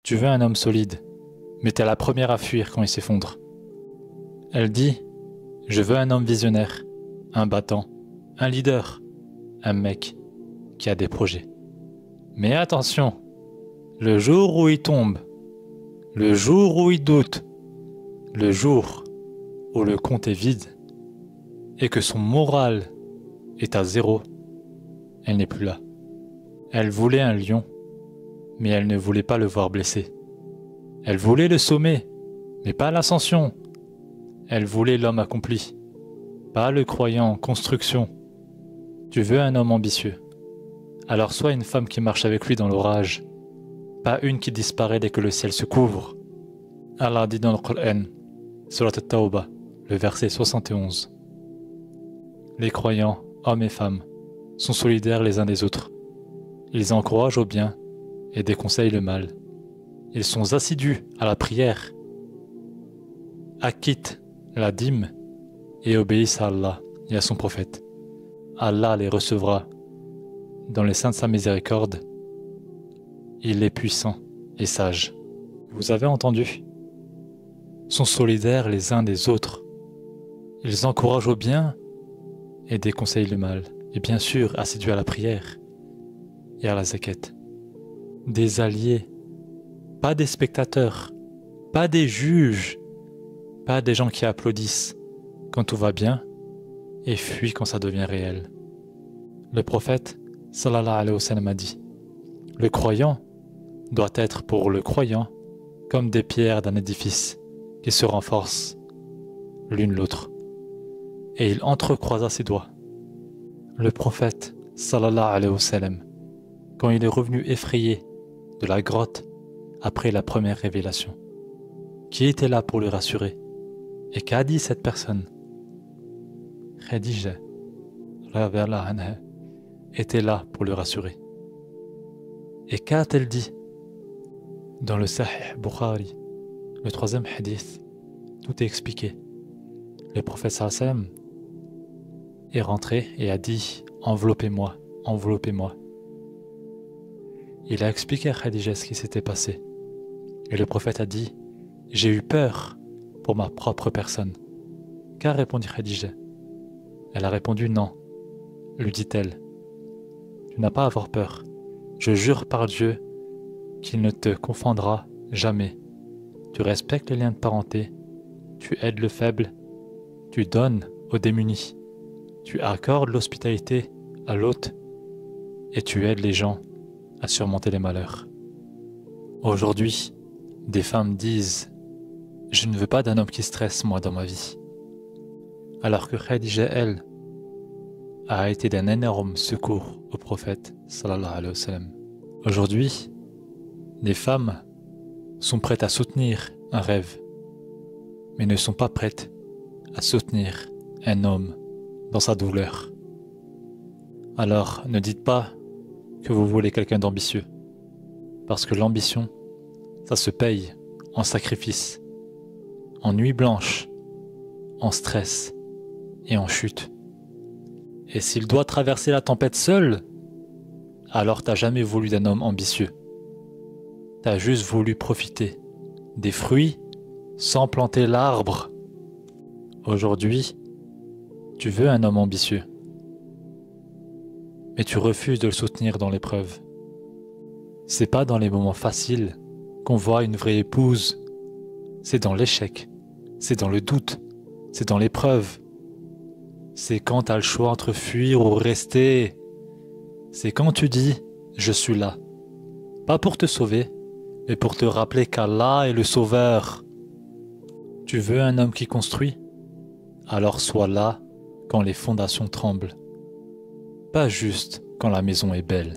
Tu veux un homme solide, mais t'es la première à fuir quand il s'effondre. Elle dit, je veux un homme visionnaire, un battant, un leader, un mec qui a des projets. Mais attention, le jour où il tombe, le jour où il doute, le jour où le compte est vide et que son moral est à zéro, elle n'est plus là. Elle voulait un lion, mais elle ne voulait pas le voir blessé. Elle voulait le sommet, mais pas l'ascension. Elle voulait l'homme accompli, pas le croyant en construction. Tu veux un homme ambitieux, alors sois une femme qui marche avec lui dans l'orage, pas une qui disparaît dès que le ciel se couvre. Allah dit dans le Coran, Surat At-Tawbah, le verset 71. Les croyants, hommes et femmes, sont solidaires les uns des autres. Ils encouragent au bien et déconseillent le mal. Ils sont assidus à la prière, acquittent la dîme et obéissent à Allah et à son prophète. Allah les recevra dans les seins de sa miséricorde. Il est puissant et sage. Vous avez entendu? Sont solidaires les uns des autres. Ils encouragent au bien et déconseillent le mal. Et bien sûr, assidus à la prière et à la zakat. Des alliés, pas des spectateurs, pas des juges, pas des gens qui applaudissent quand tout va bien et fuient quand ça devient réel. Le prophète, sallallahu alayhi wa sallam, a dit, le croyant doit être pour le croyant comme des pierres d'un édifice qui se renforcent l'une l'autre. Et il entrecroisa ses doigts. Le prophète, sallallahu alayhi wa sallam, quand il est revenu effrayé de la grotte après la première révélation, qui était là pour le rassurer? Et qu'a dit cette personne? Khadija, radhiyallahu anha, était là pour le rassurer. Et qu'a-t-elle dit? Dans le Sahih Bukhari, le 3e hadith, tout est expliqué. Le prophète sallallahu alayhi wa sallam est rentré et a dit « Enveloppez-moi, enveloppez-moi ». Il a expliqué à Khadija ce qui s'était passé. Et le prophète a dit « J'ai eu peur pour ma propre personne ». Qu'a répondu Khadija? Elle a répondu « Non », lui dit-elle. « Tu n'as pas à avoir peur. Je jure par Dieu qu'il ne te confondra jamais. Tu respectes les liens de parenté, tu aides le faible, tu donnes aux démunis, tu accordes l'hospitalité à l'hôte et tu aides les gens à surmonter les malheurs. » Aujourd'hui, des femmes disent « Je ne veux pas d'un homme qui stresse moi dans ma vie ». Alors que Khadija, elle, a été d'un énorme secours au prophète sallallahu alayhi wa sallam. Aujourd'hui, les femmes sont prêtes à soutenir un rêve, mais ne sont pas prêtes à soutenir un homme dans sa douleur. Alors ne dites pas que vous voulez quelqu'un d'ambitieux, parce que l'ambition, ça se paye en sacrifice, en nuit blanche, en stress et en chute. Et s'il doit traverser la tempête seul, alors t'as jamais voulu d'un homme ambitieux. T'as juste voulu profiter des fruits sans planter l'arbre. Aujourd'hui, tu veux un homme ambitieux, mais tu refuses de le soutenir dans l'épreuve. C'est pas dans les moments faciles qu'on voit une vraie épouse. C'est dans l'échec, c'est dans le doute, c'est dans l'épreuve. C'est quand t'as le choix entre fuir ou rester. C'est quand tu dis « Je suis là ». Pas pour te sauver, mais pour te rappeler qu'Allah est le sauveur. Tu veux un homme qui construit? Alors sois là quand les fondations tremblent. Pas juste quand la maison est belle.